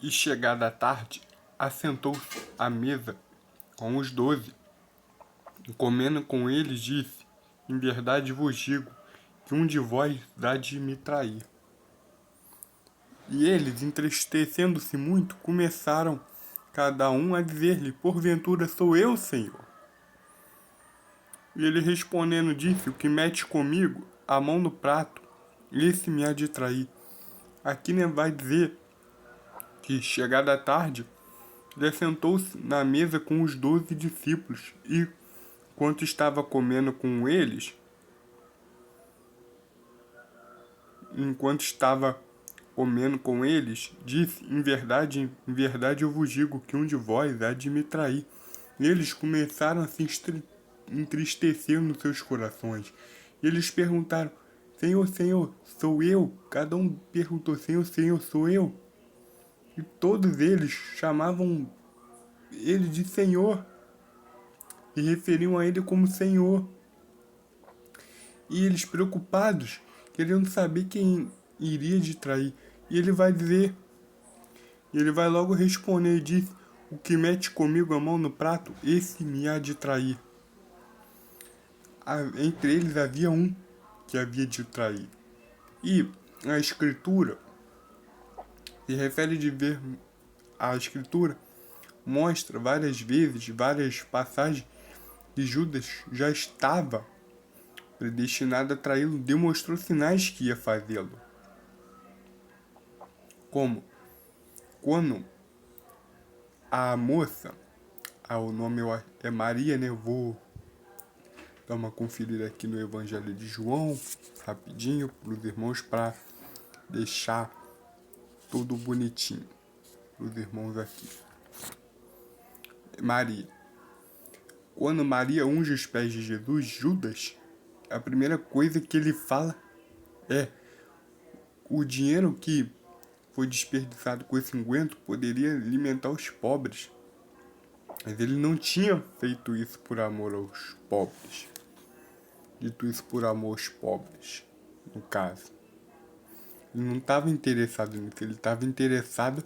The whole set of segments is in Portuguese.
E chegada a tarde, assentou-se à mesa com os 12, e comendo com eles, disse: Em verdade vos digo, que um de vós há de me trair. E eles, entristecendo-se muito, começaram cada um a dizer-lhe: Porventura sou eu, Senhor? E ele respondendo disse: O que mete comigo a mão no prato, esse me há de trair. Aqui nem vai dizer que, chegada a tarde, ele assentou-se na mesa com os 12 discípulos e, enquanto estava comendo com eles, disse: em verdade eu vos digo que um de vós há de me trair. E eles começaram a se entristecer nos seus corações. E eles perguntaram: Senhor, Senhor, sou eu? Cada um perguntou: Senhor, Senhor, sou eu? E todos eles chamavam ele de Senhor e referiam a ele como Senhor. E eles preocupados, querendo saber quem iria de trair. E ele vai dizer, ele vai logo responder e diz: O que mete comigo a mão no prato, esse me há de trair. Entre eles havia um que havia de trair. E a escritura se refere de ver, a escritura mostra várias vezes, várias passagens, que Judas já estava predestinado a traí-lo, demonstrou sinais que ia fazê-lo. Como quando a moça, o nome é Maria, né? Eu vou dar uma conferida aqui no Evangelho de João, rapidinho, para os irmãos, para deixar tudo bonitinho para os irmãos aqui. Maria. Quando Maria unge os pés de Jesus, Judas, a primeira coisa que ele fala é: o dinheiro que foi desperdiçado com esse unguento poderia alimentar os pobres. Mas ele não tinha feito isso por amor aos pobres. Dito isso por amor aos pobres, no caso. Ele não estava interessado nisso, ele estava interessado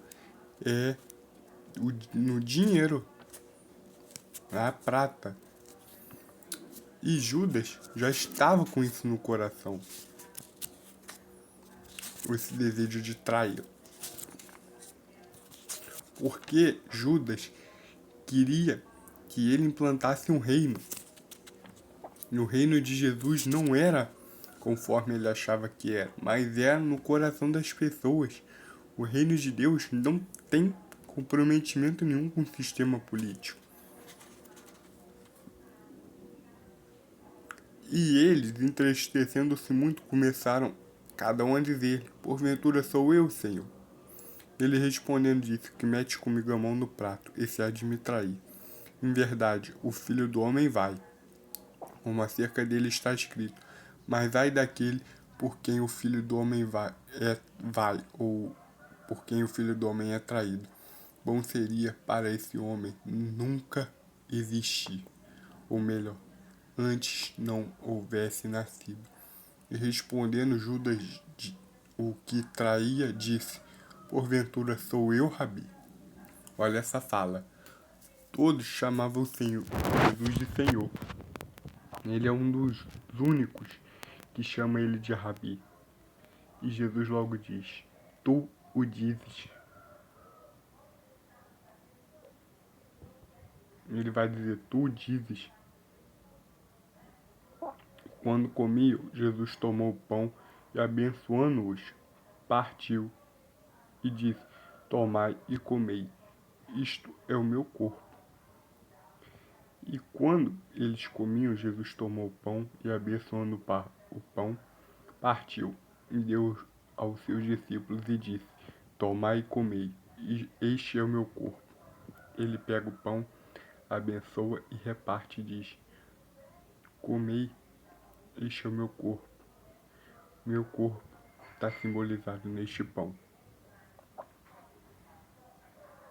no dinheiro, na prata. E Judas já estava com isso no coração, esse desejo de trair. Porque Judas queria que ele implantasse um reino. E o reino de Jesus não era conforme ele achava que era, mas era no coração das pessoas. O reino de Deus não tem comprometimento nenhum com o sistema político. E eles, entristecendo-se muito, começaram cada um a dizer: Porventura sou eu, Senhor? Ele respondendo disse: Que mete comigo a mão no prato, esse há de me trair. Em verdade, o Filho do Homem vai, como acerca dele está escrito. Mas ai daquele por quem o Filho do Homem vai, ou por quem o Filho do Homem é traído. Bom seria para esse homem nunca existir, ou melhor, antes não houvesse nascido. E respondendo Judas, o que traía, disse: Porventura sou eu, Rabi? Olha essa fala. Todos chamavam o Senhor, Jesus de Senhor. Ele é um dos únicos que chama ele de Rabi. E Jesus logo diz: Tu o dizes. Ele vai dizer: Tu o dizes. Quando comiam, Jesus tomou o pão e, abençoando-os, partiu e disse: Tomai e comei, isto é o meu corpo. E quando eles comiam, Jesus tomou o pão e, abençoando o pão, partiu e deu aos seus discípulos e disse: Tomai e comei, este é o meu corpo. Ele pega o pão, abençoa e reparte e diz: Comei, este é o meu corpo. Meu corpo está simbolizado neste pão.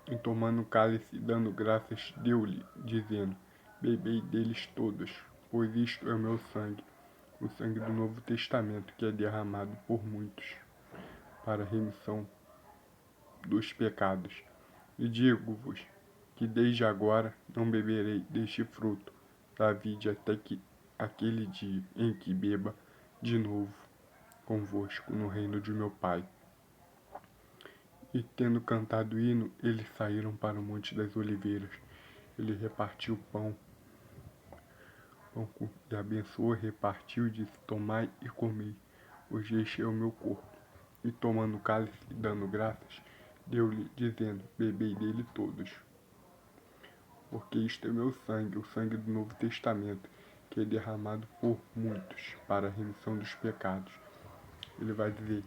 E tomando o cálice, dando graças, deu-lhe, dizendo: Bebei deles todos, pois isto é o meu sangue, o sangue do Novo Testamento, que é derramado por muitos para a remissão dos pecados. E digo-vos que desde agora não beberei deste fruto da vide até que aquele dia em que beba de novo convosco no reino de meu Pai. E tendo cantado o hino, eles saíram para o Monte das Oliveiras. Ele repartiu o pão e abençoou, repartiu e disse: tomai e comei, hoje este é o meu corpo. E tomando o cálice e dando graças, deu-lhe, dizendo: bebei dele todos, porque isto é meu sangue, o sangue do Novo Testamento, que é derramado por muitos para a remissão dos pecados. Ele vai dizer: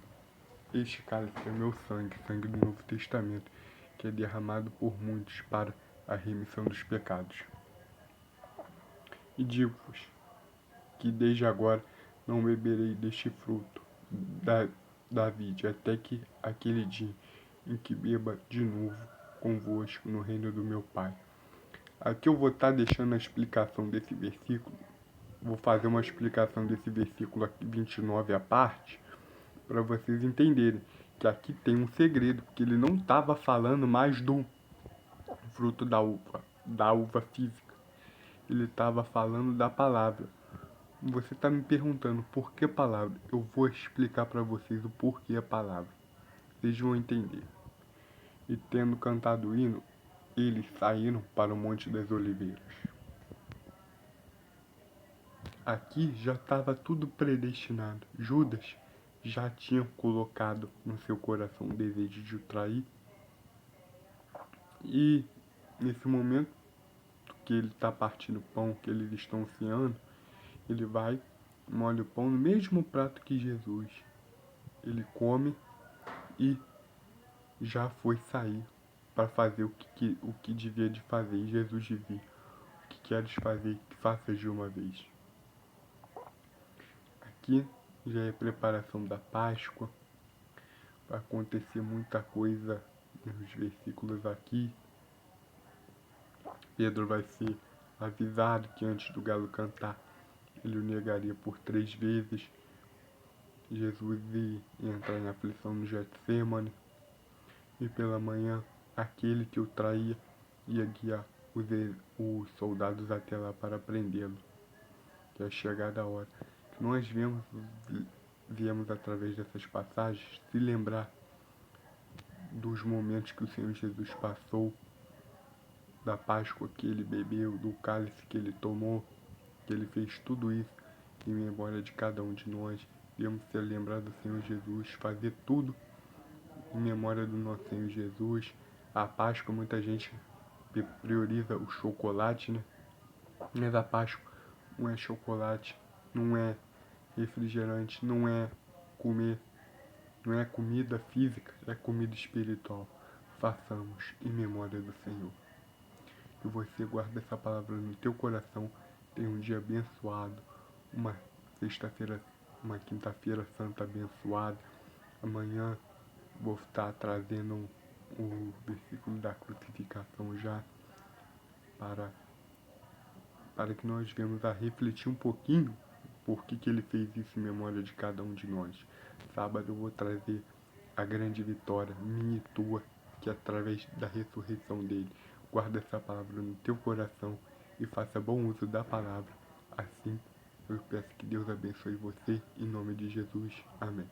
este cálice é meu sangue, sangue do Novo Testamento, que é derramado por muitos para a remissão dos pecados. E digo-vos que desde agora não beberei deste fruto da vide, até que aquele dia em que beba de novo convosco no reino do meu Pai. Aqui eu vou estar deixando a explicação desse versículo. Vou fazer uma explicação desse versículo aqui 29 à parte, para vocês entenderem que aqui tem um segredo, porque ele não estava falando mais do fruto da uva física. Ele estava falando da palavra. Você está me perguntando por que palavra? Eu vou explicar para vocês o porquê a palavra. Vocês vão entender. E tendo cantado o hino, eles saíram para o Monte das Oliveiras. Aqui já estava tudo predestinado. Judas já tinha colocado no seu coração o desejo de o trair. E nesse momento que ele está partindo o pão, que eles estão ceando, ele vai, molha o pão no mesmo prato que Jesus. Ele come e já foi sair para fazer o que devia de fazer. E Jesus dizia: o que queres fazer, que faças de uma vez. Aqui já é preparação da Páscoa. Vai acontecer muita coisa nos versículos aqui. Pedro vai ser avisado que antes do galo cantar, ele o negaria por 3 vezes. Jesus ia entrar em aflição no Getsêmani. E pela manhã, aquele que o traía ia guiar os soldados até lá para prendê-lo. Que é chegada a hora. Nós viemos através dessas passagens se lembrar dos momentos que o Senhor Jesus passou, da Páscoa que ele bebeu, do cálice que ele tomou, que ele fez tudo isso em memória de cada um de nós. Viemos se lembrar do Senhor Jesus, fazer tudo em memória do nosso Senhor Jesus. A Páscoa, muita gente prioriza o chocolate, né? Mas a Páscoa não é chocolate, não é refrigerante, não é comer, não é comida física, é comida espiritual. Façamos em memória do Senhor. Que você guarde essa palavra no teu coração. Tenha um dia abençoado, uma sexta-feira, uma quinta-feira santa abençoada. Amanhã vou estar trazendo o versículo da crucificação já para que nós venhamos a refletir um pouquinho por que ele fez isso em memória de cada um de nós. Sábado eu vou trazer a grande vitória, minha e tua, que é através da ressurreição dele. Guarda essa palavra no teu coração e faça bom uso da palavra. Assim, eu peço que Deus abençoe você, em nome de Jesus. Amém.